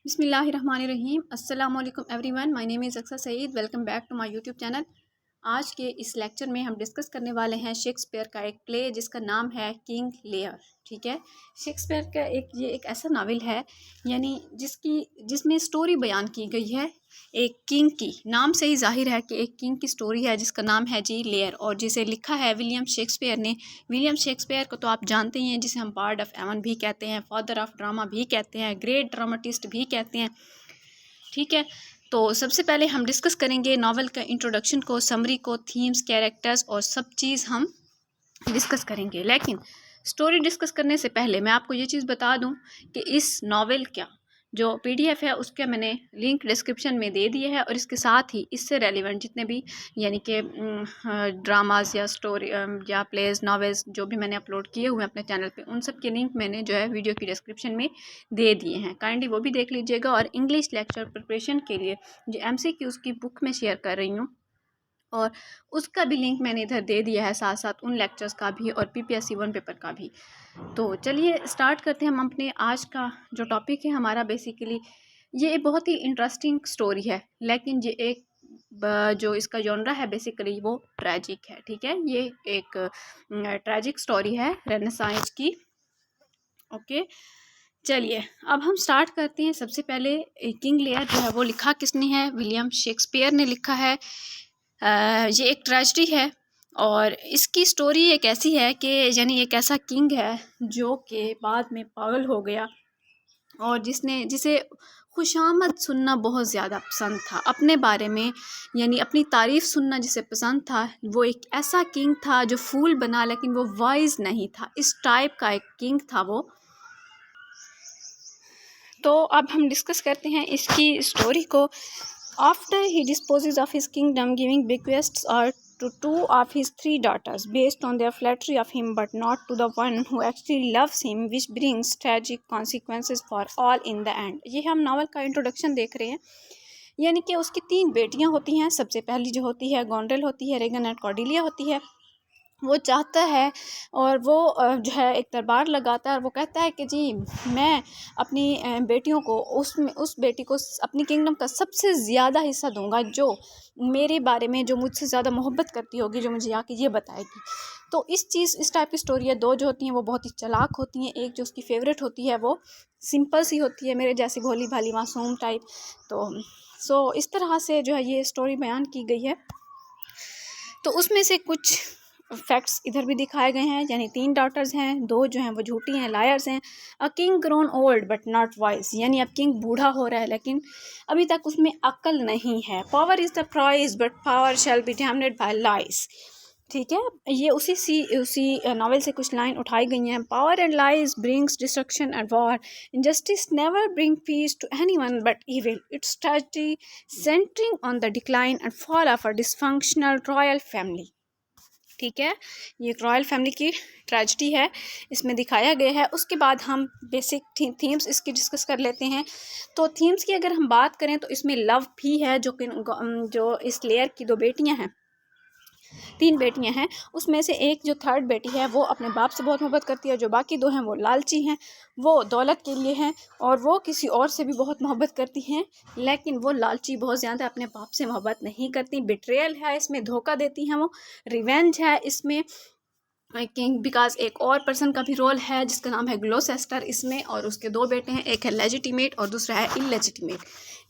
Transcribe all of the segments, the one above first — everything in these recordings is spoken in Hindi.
बिस्मिल्लाहिर्रहमानिर्रहीम। अस्सलाम वालेकुम everyone, my name is Aksar Saeed. Welcome back to my YouTube channel. आज के इस लेक्चर में हम डिस्कस करने वाले हैं शेक्सपियर का एक प्ले जिसका नाम है किंग लियर। ठीक है, शेक्सपियर का एक ऐसा नावल है यानी जिसमें स्टोरी बयान की गई है एक किंग की। नाम से ही जाहिर है कि एक किंग की स्टोरी है जिसका नाम है जी लेयर, और जिसे लिखा है विलियम शेक्सपियर ने। विलियम शेक्सपियर को तो आप जानते ही हैं, जिसे हम पार्ट ऑफ एवन भी कहते हैं, फादर ऑफ ड्रामा भी कहते हैं, ग्रेट ड्रामाटिस्ट भी कहते हैं। ठीक है, तो सबसे पहले हम डिस्कस करेंगे नावल का इंट्रोडक्शन को, समरी को, थीम्स, कैरेक्टर्स और सब चीज़ हम डिस्कस करेंगे। लेकिन स्टोरी डिस्कस करने से पहले मैं आपको ये चीज़ बता दूं कि इस नावल का जो पीडीएफ है उसके मैंने लिंक डिस्क्रिप्शन में दे दिए है, और इसके साथ ही इससे रेलिवेंट जितने भी यानी कि ड्रामाज या स्टोरी या प्लेज नावल्स जो भी मैंने अपलोड किए हुए हैं अपने चैनल पे, उन सब के लिंक मैंने जो है वीडियो की डिस्क्रिप्शन में दे दिए हैं। काइंडली वो भी देख लीजिएगा। और इंग्लिश लेक्चर प्रिपरेशन के लिए जो एमसीक्यूज़ की बुक में शेयर कर रही हूँ, और उसका भी लिंक मैंने इधर दे दिया है, साथ साथ उन लेक्चर्स का भी और पीपीएससी 1 पेपर का भी। तो चलिए स्टार्ट करते हैं हम अपने आज का जो टॉपिक है हमारा। बेसिकली ये बहुत ही इंटरेस्टिंग स्टोरी है, लेकिन ये एक जो इसका जॉनरा है बेसिकली वो ट्रैजिक है। ठीक है, ये एक ट्रैजिक स्टोरी है रेनेसांस की। ओके, चलिए अब हम स्टार्ट करते हैं। सबसे पहले किंग लियर जो है वो लिखा किसने है? विलियम शेक्सपियर ने लिखा है। ये एक ट्रेजेडी है, और इसकी स्टोरी एक ऐसी है कि यानी एक ऐसा किंग है जो कि बाद में पागल हो गया, और जिसे खुशामद सुनना बहुत ज़्यादा पसंद था अपने बारे में, यानी अपनी तारीफ़ सुनना जिसे पसंद था। वो एक ऐसा किंग था जो फूल बना, लेकिन वो वाइज नहीं था। इस टाइप का एक किंग था वो। तो अब हम डिस्कस करते हैं इसकी स्टोरी को। After he disposes of his kingdom, giving bequests to two of his three daughters, based on their flattery of him, but not to the one who actually loves him, which brings tragic consequences for all in the end। ये हम नावल का इंट्रोडक्शन देख रहे हैं। यानी कि उसकी 3 बेटियां होती हैं। सबसे पहली जो होती है गोंड्रेल होती है, रेगन एंड कॉर्डेलिया होती है। वो चाहता है और वो जो है एक दरबार लगाता है, और वो कहता है कि जी मैं अपनी बेटियों को उस बेटी को अपनी किंगडम का सबसे ज़्यादा हिस्सा दूंगा जो मेरे बारे में, जो मुझसे ज़्यादा मोहब्बत करती होगी, जो मुझे आके ये बताएगी। तो इस टाइप की स्टोरी है। 2 जो होती हैं वो बहुत ही चालाक होती हैं। एक जो उसकी फेवरेट होती है वो सिंपल सी होती है, मेरे जैसी भोली भाली मासूम टाइप। तो इस तरह से जो है ये स्टोरी बयान की गई है। तो उसमें से कुछ फैक्ट्स इधर भी दिखाए गए हैं। यानी 3 डॉटर्स हैं, 2 जो हैं वो झूठी हैं, लायर्स हैं। A king grown old but not wise, यानी अब किंग बूढ़ा हो रहा है लेकिन अभी तक उसमें अक्ल नहीं है। Power is the prize but power shall be damned by lies. ठीक है, ये उसी नावल से कुछ लाइन उठाई गई हैं। Power and lies brings destruction and war, injustice never bring peace to anyone but evil, its tragedy centering on the decline and fall of a dysfunctional royal family। ठीक है, ये एक रॉयल फैमिली की ट्रेजेडी है, इसमें दिखाया गया है। उसके बाद हम बेसिक थीम्स इसकी डिस्कस कर लेते हैं। तो थीम्स की अगर हम बात करें तो इसमें लव भी है, जो इस लेयर की 2 बेटियां हैं, 3 बेटियां हैं। उसमें से एक जो 3rd बेटी है वो अपने बाप से बहुत मोहब्बत करती है, जो बाकी 2 हैं वो लालची हैं, वो दौलत के लिए हैं, और वो किसी और से भी बहुत मोहब्बत करती हैं, लेकिन वो लालची बहुत ज़्यादा अपने बाप से मोहब्बत नहीं करती। बिट्रेयल है इसमें, धोखा देती हैं वो। रिवेंज है इसमें, किंग बिकॉज एक और पर्सन का भी रोल है जिसका नाम है ग्लोसेस्टर इसमें, और उसके 2 बेटे हैं, एक है लेजिटिमेट और दूसरा है इलेजिटिमेट।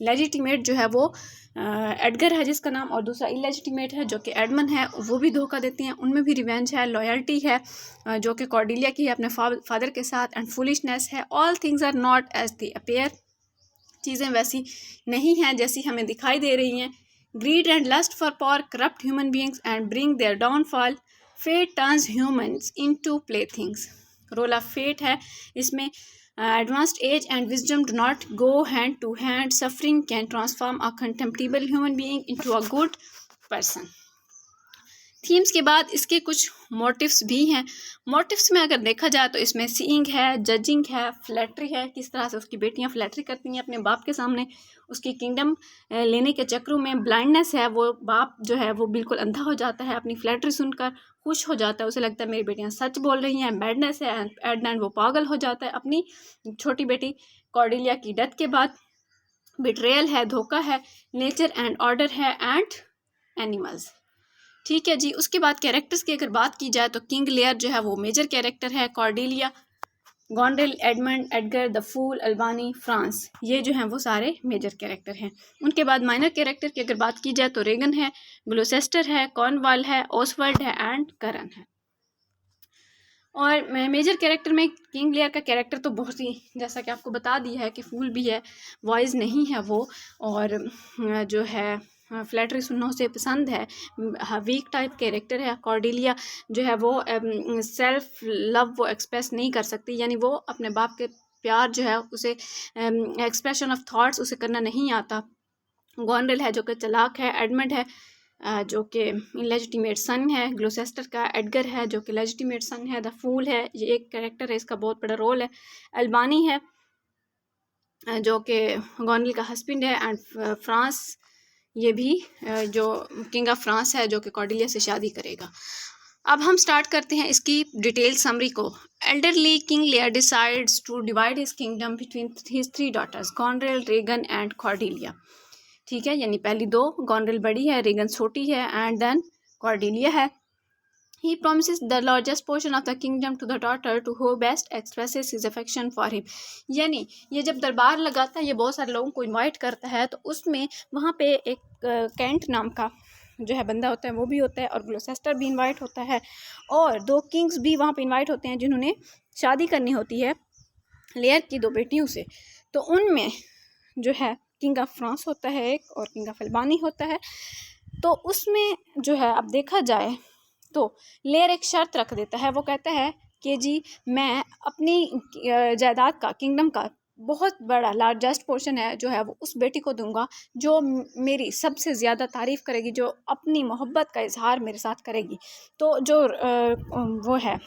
लेजिटिमेट जो है वो एडगर है जिसका नाम, और दूसरा इलेजिटिमेट है जो कि एडमन है। वो भी धोखा देती हैं, उनमें भी रिवेंज है। लॉयल्टी है जो कि कॉर्डिलिया की है अपने फादर के साथ, एंड फुलिशनेस है। All things are not as they appear, चीज़ें वैसी नहीं हैं जैसी हमें दिखाई दे रही हैं। Greed and lust for power corrupt human beings and bring their downfall, fate turns humans into playthings. Role of fate है इसमें। Advanced age and wisdom do not go hand to hand, suffering can transform a contemptible human being into a good person. Themes के बाद इसके कुछ मोटिव्स भी हैं। मोटिव्स में अगर देखा जाए तो इसमें सीइंग है, जजिंग है, फ्लैटरी है, किस तरह से उसकी बेटियां फ्लैटरी करती हैं अपने बाप के सामने, उसकी किंगडम लेने के चक्रों में। ब्लाइंडनेस है, वो बाप जो है वो बिल्कुल अंधा हो जाता है, अपनी फ्लैटरी सुनकर खुश हो जाता है, उसे लगता है मेरी बेटियां सच बोल रही हैं। मैडनेस है, एट द एंड वो पागल हो जाता है अपनी छोटी बेटी कॉर्डेलिया की डेथ के बाद। बिट्रेयल है, धोखा है, नेचर एंड ऑर्डर है, एंड एनिमल्स। ठीक है जी। उसके बाद कैरेक्टर्स की अगर बात की जाए तो किंग लेयर जो है वो मेजर कैरेक्टर है, Cordelia, Goneril, Edmund, Edgar, the fool, Albany, France, ये जो हैं वो सारे मेजर कैरेक्टर हैं। उनके बाद माइनर कैरेक्टर की अगर बात की जाए तो रेगन है, ग्लोसेस्टर है, कॉर्नवाल है, ओसवर्ड है, एंड करन है। और मेजर कैरेक्टर में किंग लेयर का कैरेक्टर तो बहुत ही, जैसा कि आपको बता दिया है कि फूल भी है, वॉइस नहीं है वो, और जो है फ्लैटरी सुनना उसे पसंद है, वीक टाइप कैरेक्टर है। कॉर्डेलिया जो है वो सेल्फ लव वो एक्सप्रेस नहीं कर सकती, यानी वो अपने बाप के प्यार जो है उसे एक्सप्रेशन ऑफ थॉट्स उसे करना नहीं आता। गॉन्ड्रेल है जो कि चालाक है, एडमंड है जो कि इलेजिटिमेट सन है ग्लोसेस्टर का, एडगर है जो कि लेजिटिमेट सन है, द फूल है, ये एक कैरेक्टर है, इसका बहुत बड़ा रोल है, अल्बानी है जो कि गॉन्ड्रेल का हस्बैंड है, एंड फ्रांस ये भी जो किंग ऑफ फ्रांस है जो कि कॉर्डेलिया से शादी करेगा। अब हम स्टार्ट करते हैं इसकी डिटेल समरी को। Elderly king Lear decides to divide his kingdom between his 3 daughters, Goneril, Regan and Cordelia. ठीक है, यानी पहली 2, गॉन्ड्रेल बड़ी है, रेगन छोटी है, एंड देन कॉर्डेलिया है। He promises the largest portion of the kingdom to the daughter to who best expresses his affection for him। यानी ये जब दरबार लगाता है, ये बहुत सारे लोगों को इनवाइट करता है, तो उसमें वहाँ पे एक कैंट नाम का जो है बंदा होता है वो भी होता है, और ग्लोसेस्टर भी इनवाइट होता है, और 2 किंग्स भी वहाँ पे इनवाइट होते हैं जिन्होंने शादी करनी होती है लेयर की 2 बेटियों से। तो उनमें जो है किंग ऑफ फ्रांस होता है एक, और किंग ऑफ अल्बानी होता है। तो उसमें जो है अब देखा जाए तो लेयर एक शर्त रख देता है, वो कहता है कि जी मैं अपनी जायदाद का, किंगडम का बहुत बड़ा लार्जेस्ट पोर्शन है जो है वो उस बेटी को दूंगा जो मेरी सबसे ज़्यादा तारीफ़ करेगी, जो अपनी मोहब्बत का इजहार मेरे साथ करेगी। तो जो वो है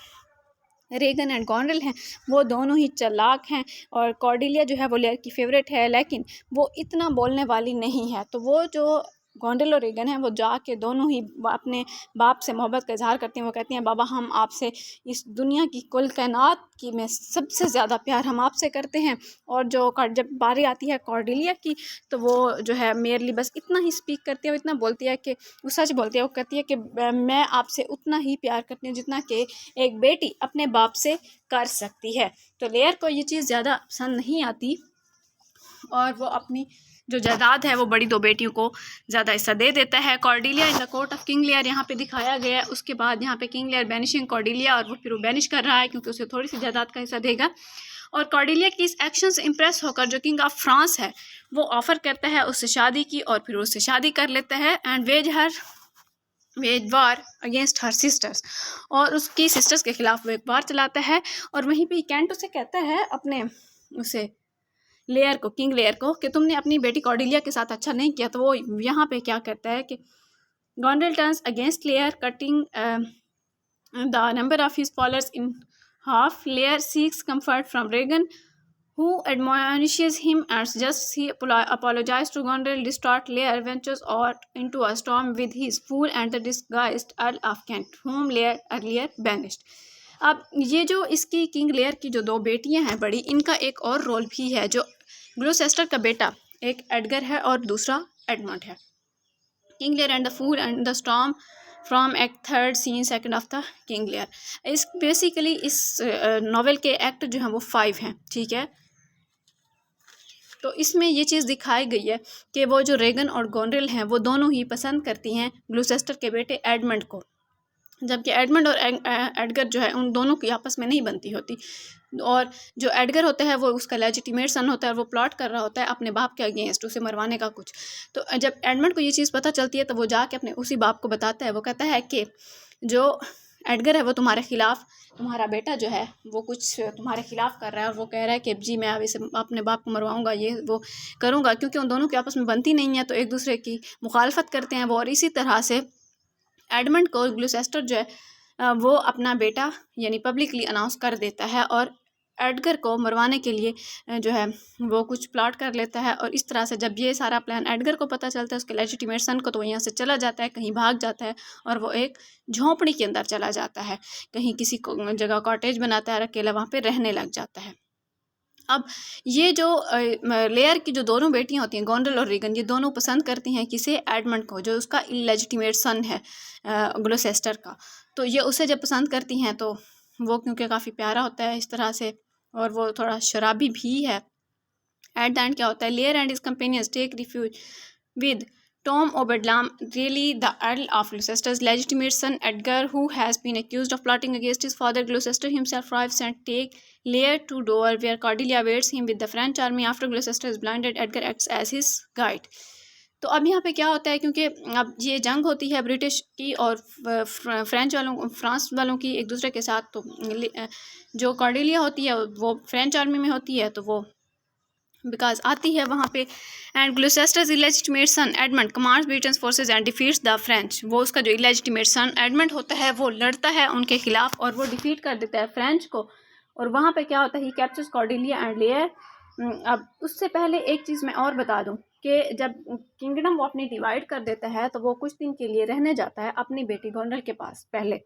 रेगन एंड गॉन्ड्रेल हैं, वो दोनों ही चालाक हैं, और कॉर्डेलिया जो है वो लेयर की फेवरेट है, लेकिन वो इतना बोलने वाली नहीं है। तो वो जो गॉन्ड्रेल और रेगन हैं वो जाके दोनों ही अपने बाप से मोहब्बत का इजहार करती हैं। वो कहती हैं बाबा हम आपसे, इस दुनिया की कुल कायनात की में सबसे ज़्यादा प्यार हम आपसे करते हैं। और जो जब बारी आती है कॉर्डेलिया की, तो वो जो है मेरे लिए बस इतना ही स्पीक करती है, वो इतना बोलती है कि वो सच बोलती है। वो कहती है कि मैं आपसे उतना ही प्यार करती हूँ जितना कि एक बेटी अपने बाप से कर सकती है। तो लेयर को ये चीज़ ज़्यादा पसंद नहीं आती, और वो अपनी जो जायदाद है वो बड़ी 2 बेटियों को ज़्यादा हिस्सा दे देता है। Cordelia in the court of King Lear यहाँ पे दिखाया गया है। उसके बाद यहाँ पे किंग लेयर बैनिशिंग कॉर्डेलिया, और वो फिर वो बैनिश कर रहा है क्योंकि उसे थोड़ी सी जायदाद का हिस्सा देगा। और कॉर्डेलिया की इस एक्शन से इम्प्रेस होकर जो किंग ऑफ फ्रांस है वो ऑफ़र करता है उससे शादी की, और फिर उससे शादी कर लेता है, and wages war against her sisters, और उसकी सिस्टर्स के खिलाफ वो एक वार चलाता है। और वहीं पे कैंट उसे कहता है अपने उसे लेयर को, किंग लेयर को, कि तुमने अपनी बेटी कॉर्डेलिया के साथ अच्छा नहीं किया। तो वो यहाँ पे क्या कहता है कि Goneril turns against Lear, cutting the number of his followers in half. Lear seeks comfort from Regan who admonishes him as just he apologized to Gondrel. Distraught Lear ventures out into a storm with his fool and the disguised Earl of Kent, whom Lear earlier banished। अब ये जो इसकी किंग लेयर की जो 2 बेटियां हैं बड़ी, इनका एक और रोल भी है। जो ग्लोसेस्टर का बेटा एक एडगर है और दूसरा एडमंड है। King Lear and the fool and the storm from act 3rd scene 2nd of the King Lear. इस बेसिकली इस नॉवेल के एक्ट जो हैं वो 5 हैं। ठीक है, तो इसमें ये चीज़ दिखाई गई है कि वो जो रेगन और गॉन्ड्रेल हैं वो दोनों ही पसंद करती हैं ग्लूसेस्टर के बेटे एडमंड को, जबकि एडमंड और एडगर जो है उन दोनों की आपस में नहीं बनती होती। और जो एडगर होता है वो उसका लेजिटिमेट सन होता है, वो प्लॉट कर रहा होता है अपने बाप के अगेंस्ट उसे मरवाने का कुछ। तो जब एडमंड को ये चीज़ पता चलती है तो वो जाके अपने उसी बाप को बताता है। वो कहता है कि जो एडगर है वो तुम्हारे खिलाफ, तुम्हारा बेटा जो है वो कुछ तुम्हारे खिलाफ कर रहा है, और वो कह रहा है कि जी मैं अब इसे अपने बाप को मरवाऊंगा, ये वो करूंगा, क्योंकि उन दोनों की आपस में बनती नहीं है, तो एक दूसरे की मुखालफत करते हैं वो। और इसी तरह से एडमंड को ग्लूसेस्टर जो है वो अपना बेटा यानी पब्लिकली अनाउंस कर देता है, और एडगर को मरवाने के लिए जो है वो कुछ प्लॉट कर लेता है। और इस तरह से जब ये सारा प्लान एडगर को पता चलता है उसके लेजिटिमेट सन को, तो वो यहाँ से चला जाता है, कहीं भाग जाता है, और वो एक झोंपड़ी के अंदर चला जाता है, कहीं किसी जगह कॉटेज बनाता है, अकेला वहाँ पे रहने लग जाता है। अब ये जो लेयर की जो दोनों बेटियां होती हैं, गोंडल और रीगन, ये दोनों पसंद करती हैं किसे, एडमंड को, जो उसका इलेजिटिमेट सन है ग्लूसेस्टर का। तो ये उसे जब पसंद करती हैं तो वो क्योंकि काफ़ी प्यारा होता है इस तरह से, और वो थोड़ा शराबी भी है। एट द एंड क्या होता है, Lear and his companions take refuge with Tom Obedlam, really the Earl of Gloucester's legitimate son Edgar, who has been accused of plotting against his father. Gloucester himself arrives and take Lear to Dover, where Cordelia awaits him with the French army. After Gloucester is blinded, Edgar acts as his guide. तो अब यहाँ पे क्या होता है, क्योंकि अब ये जंग होती है ब्रिटिश की और फ्रांस वालों की एक दूसरे के साथ, तो जो कॉर्डेलिया होती है वो फ्रेंच आर्मी में होती है, तो वो बिकॉज आती है वहाँ पे। And Gloucester's illegitimate son Edmund commands Britain's forces and defeats the French. वो उसका जो इलेजिटिमेट सन एडमंड होता है वो लड़ता है उनके खिलाफ और वो डिफीट कर देता है फ्रेंच को। और वहाँ पे क्या होता है, ही कैप्चर्स कॉर्डेलिया एंड लेयर। अब उससे पहले एक चीज़ मैं और बता दूँ कि जब किंगडम वो अपनी डिवाइड कर देता है तो वो कुछ दिन के लिए रहने जाता है अपनी बेटी गोंडल के पास। पहले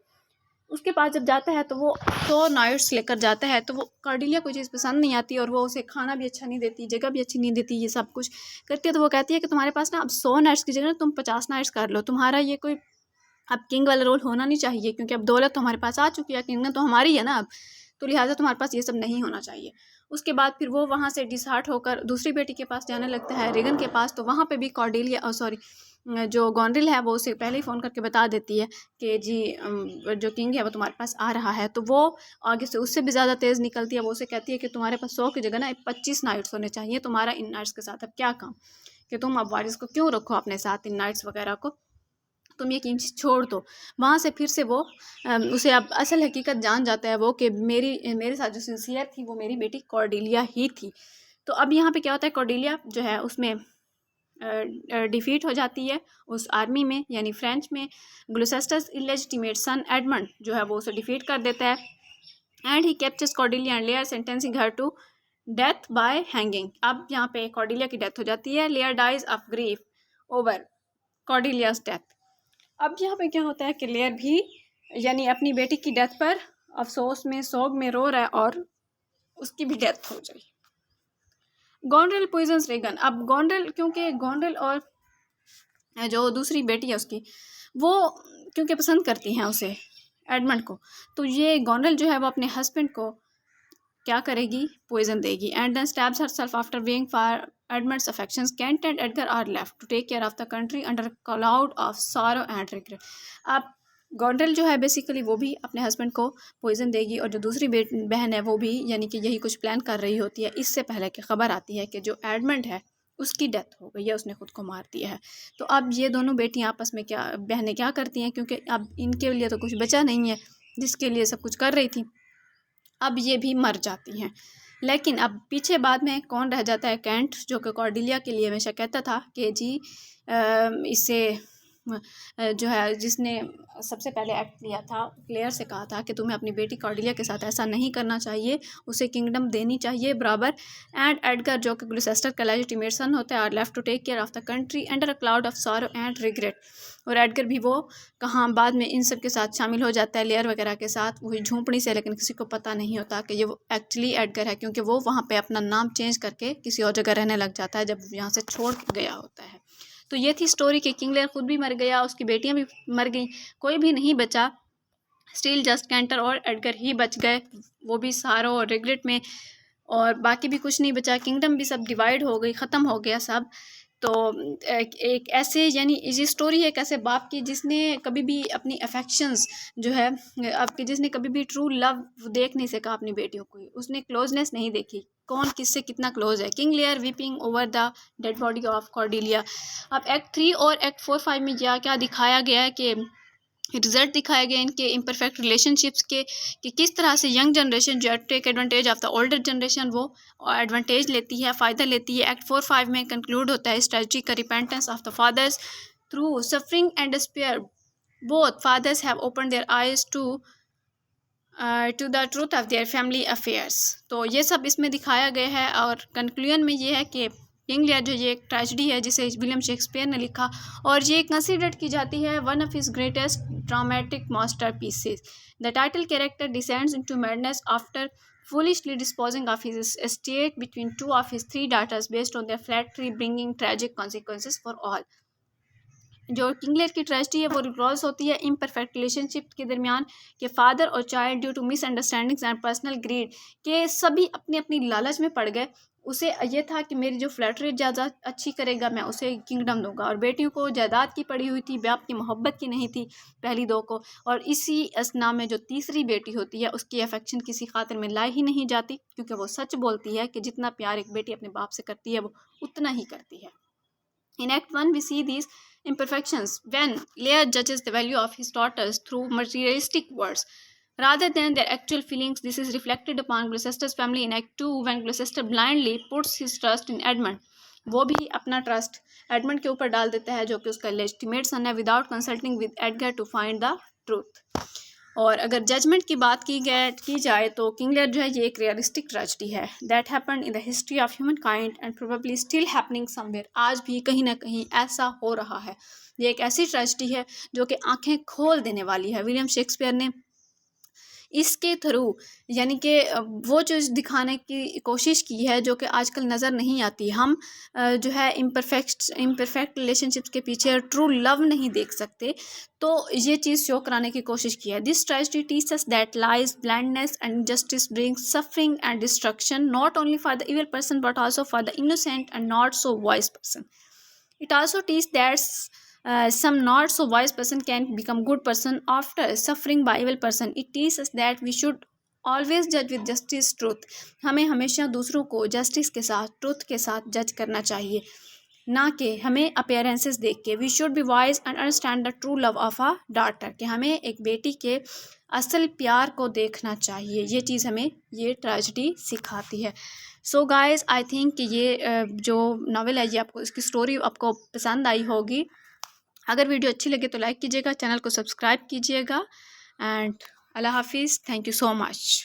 उसके पास जब जाता है तो वो 100 नाइट्स लेकर जाता है, तो वो कॉर्डेलिया कोई चीज़ पसंद नहीं आती और वो उसे खाना भी अच्छा नहीं देती, जगह भी अच्छी नहीं देती, ये सब कुछ करती है। तो वो कहती है कि तुम्हारे पास ना अब 100 नाइट्स की जगह तुम 50 नाइट्स कर लो, तुम्हारा ये कोई अब किंग वाला रोल होना नहीं चाहिए, क्योंकि अब दौलत तो हमारे पास आ चुकी है, किंगडम तो हमारी है ना अब, तो लिहाजा तुम्हारे पास ये सब नहीं होना चाहिए। उसके बाद फिर वो वहाँ से डिसहार्ट होकर दूसरी बेटी के पास जाने लगता है, रीगन के पास। तो वहाँ पे भी कॉर्डेलिया जो गोंडल है वो उसे पहले ही फ़ोन करके बता देती है कि जी जो किंग है वो तुम्हारे पास आ रहा है। तो वो आगे से उससे भी ज़्यादा तेज़ निकलती है, वो उसे कहती है कि तुम्हारे पास 100 की जगह ना 25 नाइट्स होने चाहिए, तुम्हारा इन नाइट्स के साथ अब क्या काम, कि तुम अब वारिस को क्यों रखो अपने साथ इन नाइट्स वगैरह को, तुम ये चीज़ छोड़ दो। वहाँ से फिर से वो उसे अब असल हकीकत जान जाता है वो कि मेरे साथ जो सिंसियर थी वो मेरी बेटी कॉर्डेलिया ही थी। तो अब यहाँ पे क्या होता है, कॉर्डेलिया जो है उसमें डिफीट हो जाती है उस आर्मी में, यानी फ्रेंच में। ग्लूसेस्टर्स इलेजिटिमेट सन एडमंड जो है वो उसे डिफीट कर देता है। And he captures Cordelia and Lear, sentencing her to death by hanging. अब यहाँ पे कॉर्डेलिया की डेथ हो जाती है, Lear dies of grief over Cordelia's death. अब यहाँ पे क्या होता है कि लेयर भी यानी अपनी बेटी की डेथ पर अफसोस में सोग में रो रहा है और उसकी भी डेथ हो जाए। Goneril poisons Regan. अब गोंडल, क्योंकि गोंडल और जो दूसरी बेटी है उसकी वो क्योंकि पसंद करती हैं उसे एडमंड को, तो ये गोंडल जो है वो अपने हस्बैंड को क्या करेगी, पॉइजन देगी। And then stabs herself after vying for Edmund's affections. Kent and Edgar are left to take care of the country under cloud of sorrow and regret. अब गोंडल जो है बेसिकली वो भी अपने हस्बैंड को पॉइजन देगी और जो दूसरी बहन है वो भी यानी कि यही कुछ प्लान कर रही होती है। इससे पहले कि खबर आती है कि जो एडमंड है उसकी डेथ हो गई है, उसने खुद को मार दिया है। तो अब ये दोनों बेटियां आपस में क्या बहनें क्या करती हैं, क्योंकि अब इनके लिए तो कुछ बचा नहीं है जिसके लिए सब कुछ कर रही थी, अब ये भी मर जाती हैं। लेकिन अब पीछे बाद में कौन रह जाता है, केंट, जो कि कॉर्डेलिया के लिए हमेशा कहता था कि जी इससे जो है जिसने सबसे पहले एक्ट लिया था, क्लेयर से कहा था कि तुम्हें अपनी बेटी कॉर्डेलिया के साथ ऐसा नहीं करना चाहिए, उसे किंगडम देनी चाहिए बराबर। एंड एडगर जो कि ग्लूसेस्टर का लेजिटिमेट सन होता है, are left to take care of the country under a cloud of sorrow and regret. और एडगर भी वो कहाँ बाद में इन सब के साथ शामिल हो जाता है, लेयर वगैरह के साथ, वही झोंपड़ी से, लेकिन किसी को पता नहीं होता कि ये वो एक्चुअली एडगर है, क्योंकि वो वहाँ पे अपना नाम चेंज करके किसी और जगह रहने लग जाता है जब यहाँ से छोड़ गया होता है। तो ये थी स्टोरी कि किंग लेयर खुद भी मर गया, उसकी बेटियां भी मर गई, कोई भी नहीं बचा, स्टिल जस्ट कैंटर और एडगर ही बच गए, वो भी सारो और रिग्रेट में, और बाकी भी कुछ नहीं बचा, किंगडम भी सब डिवाइड हो गई, ख़त्म हो गया सब। तो एक ऐसे यानी ये स्टोरी है एक ऐसे बाप की जिसने कभी भी अपनी अफेक्शंस जो है आपकी, जिसने कभी भी ट्रू लव देख नहीं सका अपनी बेटियों को, उसने क्लोजनेस नहीं देखी, कौन किससे कितना क्लोज है। King layer weeping over the dead body of Cordelia. अब एक्ट 3 और एक्ट 4-5 में क्या दिखाया गया है कि रिजल्ट दिखाया गया इनके इम्परफेक्ट रिलेशनशिप्स के, कि किस तरह से यंग जनरेशन जो take advantage of the older generation वो एडवांटेज लेती है, फ़ायदा लेती है। एक्ट 4-5 में कंक्लूड होता है स्ट्रेटजी का repentance of the fathers through suffering and despair, both fathers have open their eyes to the truth of their family affairs. तो ये सब इसमें दिखाया गया है और कंक्लूजन में ये है कि किंग लियर जो ये एक ट्रेजेडी है जिसे विलियम शेक्सपियर ने लिखा, और ये कंसिडर्ड की जाती है one of his greatest dramatic masterpieces. The title character descends into madness after foolishly disposing of his estate between two of his three daughters based on their flattery, bringing tragic consequences for all. जो किंग लेयर की ट्रेजेडी है वो रिवॉल्व होती है इम्परफेक्ट रिलेशनशिप के दरमियान के फादर और child due to misunderstandings and personal greed के सभी अपनी अपनी लालच में पड़ गए। उसे ये था कि मेरी जो फ्लैटरी ज़्यादा अच्छी करेगा मैं उसे किंगडम दूंगा, और बेटियों को जायदाद की पड़ी हुई थी, बाप की मोहब्बत की नहीं थी पहली दो को, और इसी असना में जो तीसरी बेटी होती है उसकी अफेक्शन किसी खातिर में लाई ही नहीं जाती, क्योंकि वो सच बोलती है कि जितना प्यार एक बेटी अपने बाप से करती है वो उतना ही करती है। In Act 1, we see these imperfections when Lear judges the value of his daughters through materialistic words rather than their actual feelings. This is reflected upon Gloucester's family in Act 2 when Gloucester blindly puts his trust in Edmund. वो भी अपना ट्रस्ट एडमंड के ऊपर डाल देता है जो कि उसका लेजिटिमेट सन है, without consulting with Edgar to find the truth. और अगर जजमेंट की बात की जाए तो किंग लेयर जो है ये एक रियलिस्टिक ट्रेजेडी है that happened in the history of human kind and probably still happening somewhere. आज भी कहीं ना कहीं ऐसा हो रहा है। ये एक ऐसी ट्रेजेडी है जो कि आंखें खोल देने वाली है। विलियम शेक्सपियर ने इसके थ्रू यानी कि वो चीज़ दिखाने की कोशिश की है जो कि आजकल नज़र नहीं आती। हम जो है इम्परफेक्ट रिलेशनशिप्स के पीछे ट्रू लव नहीं देख सकते, तो ये चीज़ शो कराने की कोशिश की है। This tragedy teaches that lies, blindness and injustice brings suffering and destruction not only for the evil person but also for the innocent and not so wise person. It also teaches that some not so wise person can become good person after suffering by evil person. It teaches us that we should always judge with justice, truth. हमें हमेशा दूसरों को जस्टिस के साथ, ट्रूथ के साथ जज करना चाहिए, ना कि हमें अपीयरेंसेस देख के। We should be wise and understand the true love of a daughter, कि हमें एक बेटी के असल प्यार को देखना चाहिए। ये चीज़ हमें ये ट्रेजेडी सिखाती है। सो गाइज़, आई थिंक कि ये जो नावल है ये आपको, इसकी स्टोरी आपको पसंद आई होगी। अगर वीडियो अच्छी लगे तो लाइक कीजिएगा, चैनल को सब्सक्राइब कीजिएगा, एंड अल्लाह हाफिज़। Thank you so much.